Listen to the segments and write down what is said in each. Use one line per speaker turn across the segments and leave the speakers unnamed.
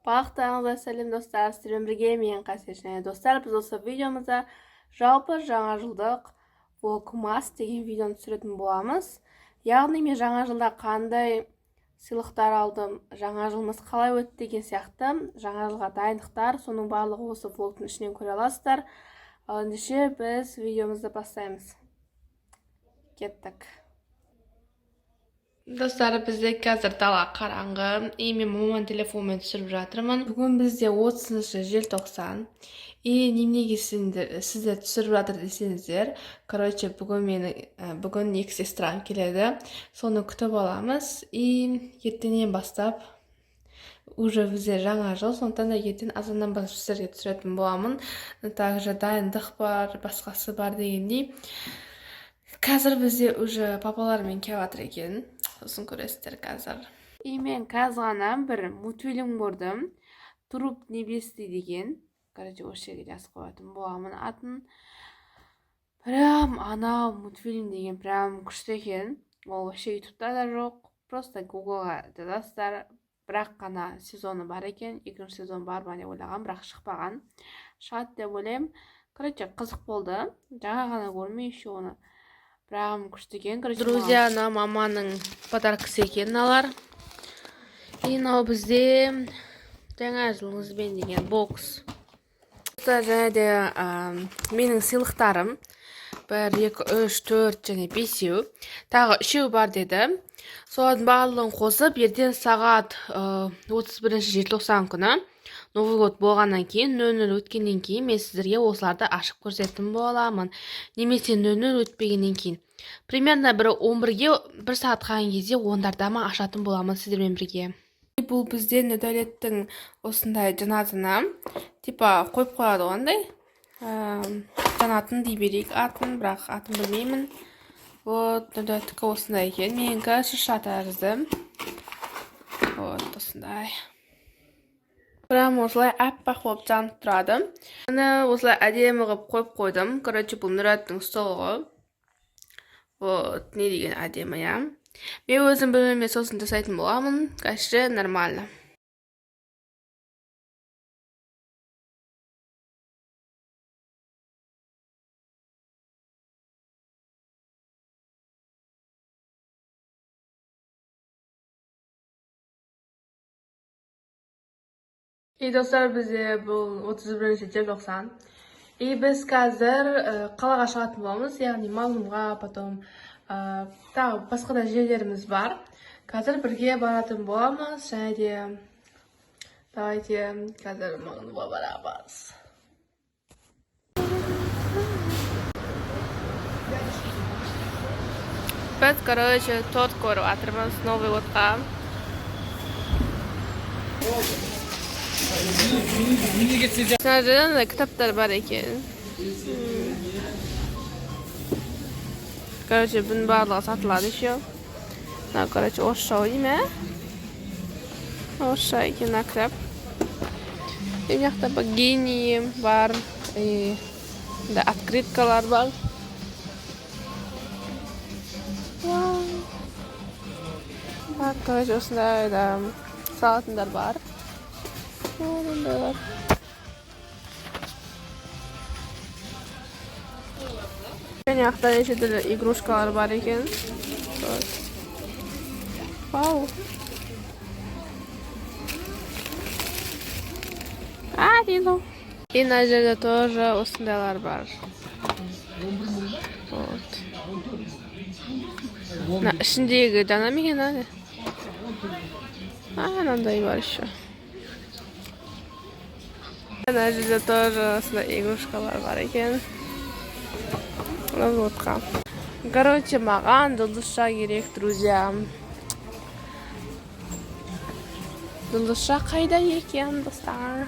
Бақтарыңызға сәлем достар, сіздермен бірге мен Қасия. Және достар, біз осы видеомызда жалпы жаңа жылдық влогмас деген видеоны түсіретін боламыз. Яғни мен жаңа жылда қандай сыйлықтар алдым, жаңа жылымыз қалай өтті деген сияқты жаңа жылға дайындықтар, соның барлығы осы влогтың ішінен көре аласыздар. Ал ендеше біз видеомызды бастаймыз. Кеттік. Достар, бізде қазір дала қараңғы. Мен маман телефонмен түсіріп жатырмын. Бүгін бізде 30 желтоқсан. Неменеге сіздер түсіріп жатыр десеңіздер. Бүгін екі сестрам келеді. Соны күтіп аламыз. Ертеңнен бастап уже бізде жаңа жыл, сондықтан да ертең азаннан бастап сіздерге түсіретін боламын. Также дайындық бар, басқасы бар дегендей. Қазір бізде уже папалармен келіп жатыр екен. Сосын көресіздер қазір. Мен қазір ғана бір мультфильм көрдім. Труп небесный деген. Осы жерге жазып қоятын боламын атын. Прям анау мультфильм деген прям күшті екен. Ол вообще ютубта да жоқ. Просто гуглға жазасыздар. Бірақ қана сезоны бар екен. Екінші сезон бар ма деп ойлағам, бірақ шықпаған. Шығады деп ойлаймын. Қызық болды. Жаңа ғана көрмей еще оны. Прям күшті екен. Друзья, на маманың подаркасы екен алар. Мынау бізде жаңа жылыңызбен деген бокс. Және де менің сыйлықтарым 1, 2, 3, 4 және 5. Тағы 3 бар деді. Солардың барлығын қосып, ертең сағат 31 желтоқсан күні Новый год болғаннан кейін, 00 өткеннен кейін мен сіздерге осыларды ашып көрсететін боламын. Немесе 00 өтпегеннен кейін. Примерно бір 11-ге 1 сағат қалған кезде ондарда ашатын боламын сіздермен бірге. Бұл бізде Нөдәлеттің осындай жанатына типа қойып қояды ондай. Жанатын дей берейік атын, бірақ атын білмеймін. Вот, Нөдәлеттікі осындай екен. Менікі шыша тәрізді. Вот, осындай. Прям осылай аппақ болып жанып тұрады. Оны осылай әдемі қылып қойып қойдым. Бұл Нұраттың столы. Вот, не деген әдемі, я. Мен өзім білмеме сосын жасайтын боламын. Кәші нормально. Достар, бізде бұл 31 желтоқсан. Біз қазір қалаға шығатын боламыз, яғни Мағлұмға, потом тағы басқа да жерлеріміз бар. Қазір бірге баратын боламыз, және де давайте қазір Мағлұмға барамыз. Біз, торт көріп жатырмыз Новый годқа. Жаңадан кітаптар бар екен. Бұның барлығы сатылады еще. Орысша ойдың Орысша екен кітап. Жақта гений бар. Открыткалар бар. Осындай салатындар бар. Және ақта неше түрлі игрушкалар бар екен. Вау. Дейді. Мына жерде тоже осындайлар бар. Ішіндегі жаңа мекен, мынандай бар еще. Мына жерде тоже осындай игрушкалар бар екен. Маған жұлдызша керек, друзья. Жұлдызша қайда екен, достар?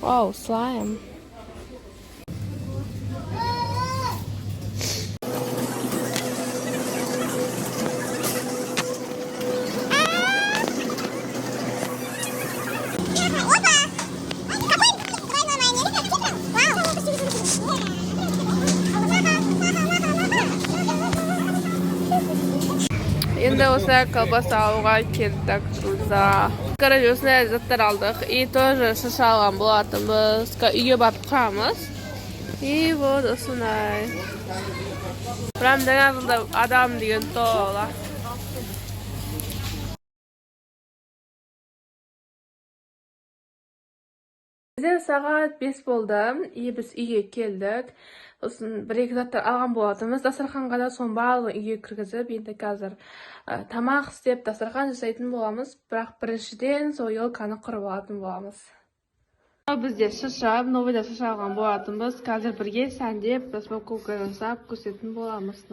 Вау, слайм. Енді осы колбаса алуға келдік, друзья. Короче, осындай заттар алдық. И тоже шыша алған болатынбыз. Үйге барып құрамыз. И вот осындай. Прям жаңа жылда адам деген тола. Бізде сағат 5 болды. И біз үйге келдік. Сосын бір-екі заттар алған болатынбыз. Дастарханға да соның барлығын үйге кіргізіп, енді қазір тамақ істеп дастархан жасайтын боламыз. Бірақ біріншіден сол елканы құрып алатын боламыз. Бізде шыша, новыйда шыша алған болатынбыз. Қазір бірге сәндеп, распаковка жасап көрсететін боламыз.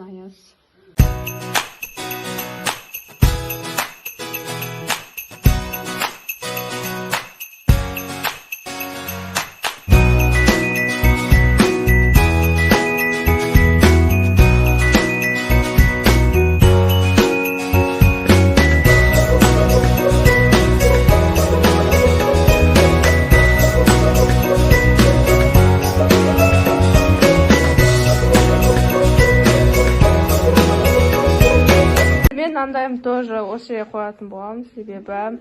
Мандайым тоже осы жерге қоятын боламын, себебі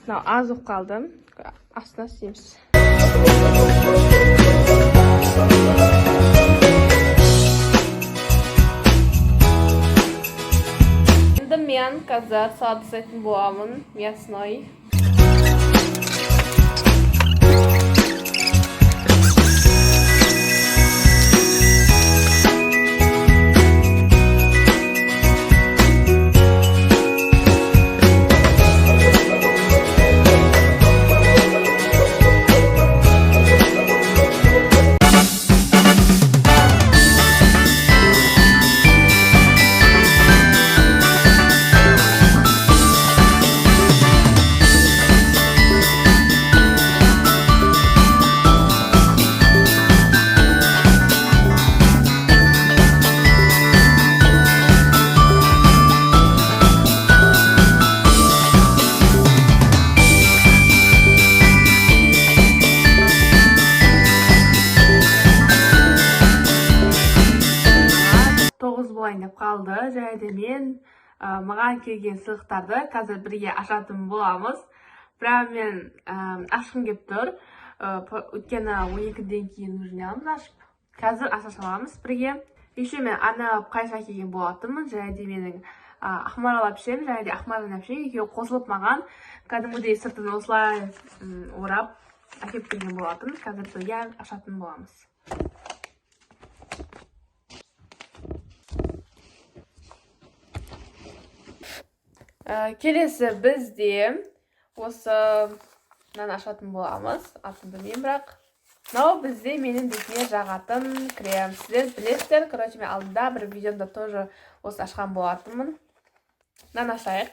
аз болып қалды. Астына істейміз. Енді мен қазір салат жасайтын боламын, мясной. Деп қалды. Және де мен маған келген сыйлықтарды қазір бірге ашатын боламыз. Бірақ мен ашқым келіп тұр. Өйткені 12-ден кейін уже ашып. Қазір аша саламыз бірге. Еще мен арнап қайша келген болатынмын. Және де менің Ахмарал әпшем, және де Ахмарал әпшем екеуі қосылып маған кәдімгідей сыртын осылай орап әкеліп келген болатын. Қазір бірге ашатын боламыз. Келесі бізде осы ашатын боламыз. Атын білмеймін бірақ. Мынау бізде менің бетіме жағатын крем. Сіздер білесіздер, короче, мен алдында бір видеомда тоже осы ашқан болатынмын. Ашайық.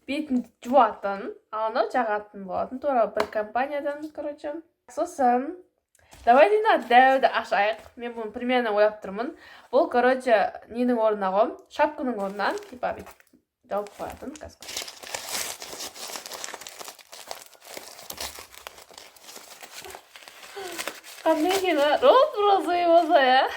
Бетін жуатын, анау жағатын болатын. Тура бір компаниядан, короче. Сосын давайте дәуді ашайық. Мен бұны примерно ойлап тұрмын. Бұл, короче, ненің орнына ғой, шапканың орнынан, типа, жауып қоятын. Қандай екен, розовый болса, я?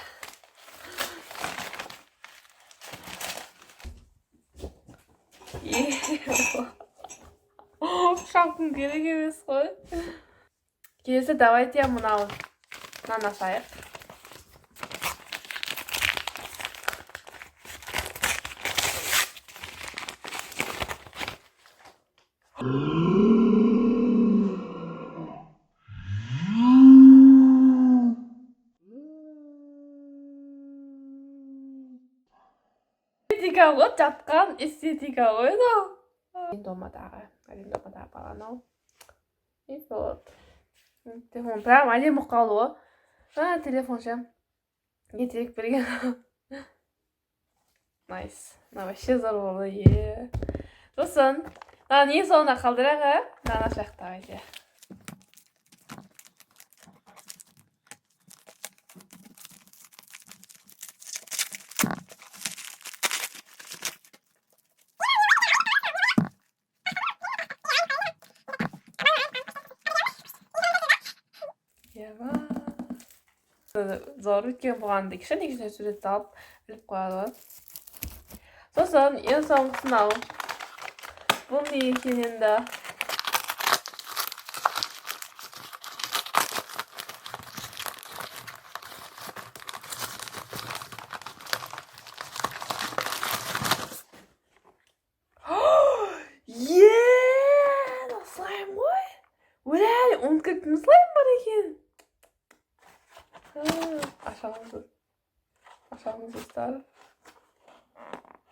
Шапкаң керек емес қой. Келесі, давайте мынау ашайық. Эстетика ғой, жатқан эстетика ғой, да. Домадағы баланау. И вот. Телефон прям әлем ұққалы ғой. Телефон ше. Етек берген. Найс. Вообще зор болды. Сосын. Не соңына қалдыраға? Ашаяқтағы же. Зор өткен болғанды кішкене суретті алып біліп қояды. Сосын ең соңғысын алып Бұл не екен енді? Слайм ғой? Өләй, ұмыт кеттім, слайм бар екен. Ашамыз достар.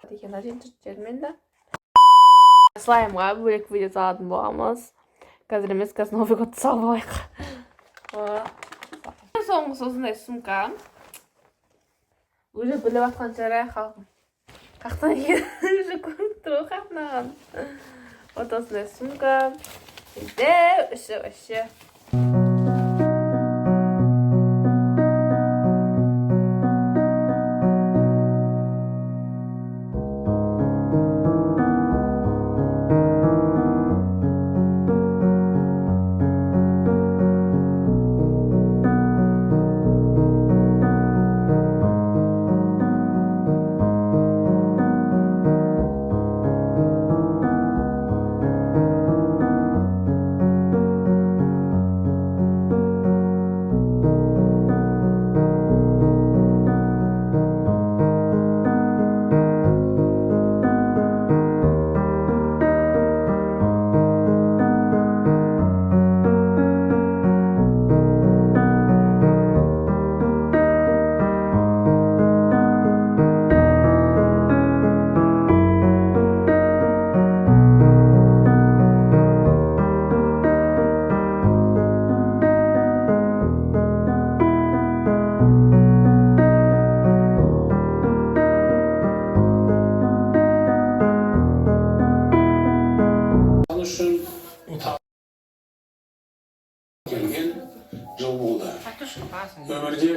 Деген әжен түрттермен да. Слаймға бөлек видео салатын боламыз. Қазір емес, қазір Новый год салып алайық. Соңғысы осындай сумка. Уже біліп атқан шығар халқым. Қақтан екен, уже көріп тұр қақнаған. Вот осындай сумка. Үші.
Жыл болды. Өмірде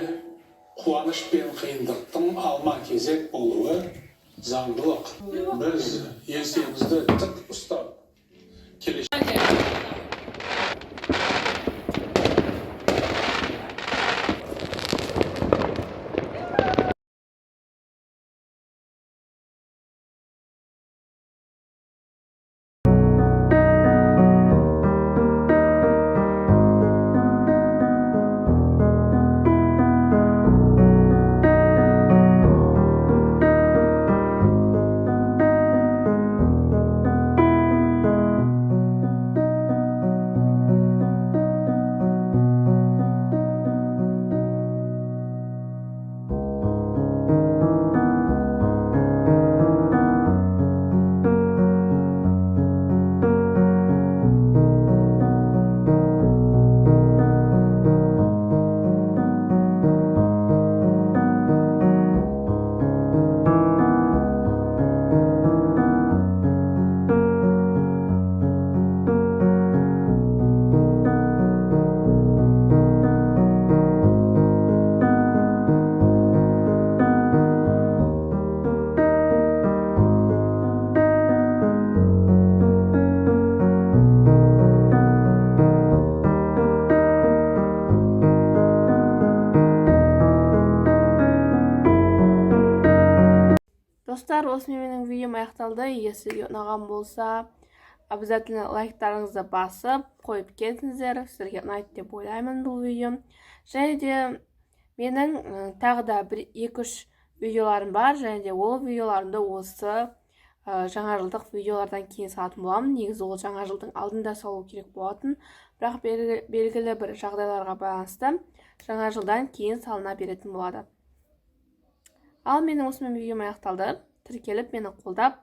қуаныш пен қиындықтың алма кезек болуы заңдылық. Біз еңсемізді тік ұстап
Достар, осымен менің видеом аяқталды. Егер сізге ұнаған болса, обязательно лайктарыңызды басып қойып кетіңіздер. Сіздерге ұнайды деп ойлаймын бұл видео. Және де менің тағы да 1-2-3 видеоларым бар. Және де ол видеоларымды осы жаңа жылдық видеолардан кейін салатын боламын. Негізі ол жаңа жылдың алдында салу керек болатын. Бірақ белгілі бір жағдайларға байланысты жаңа жылдан кейін салына беретін болады. Ал менің осымен видеом аяқталды. Тіркеліп, мені қолдап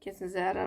кетіңіздер.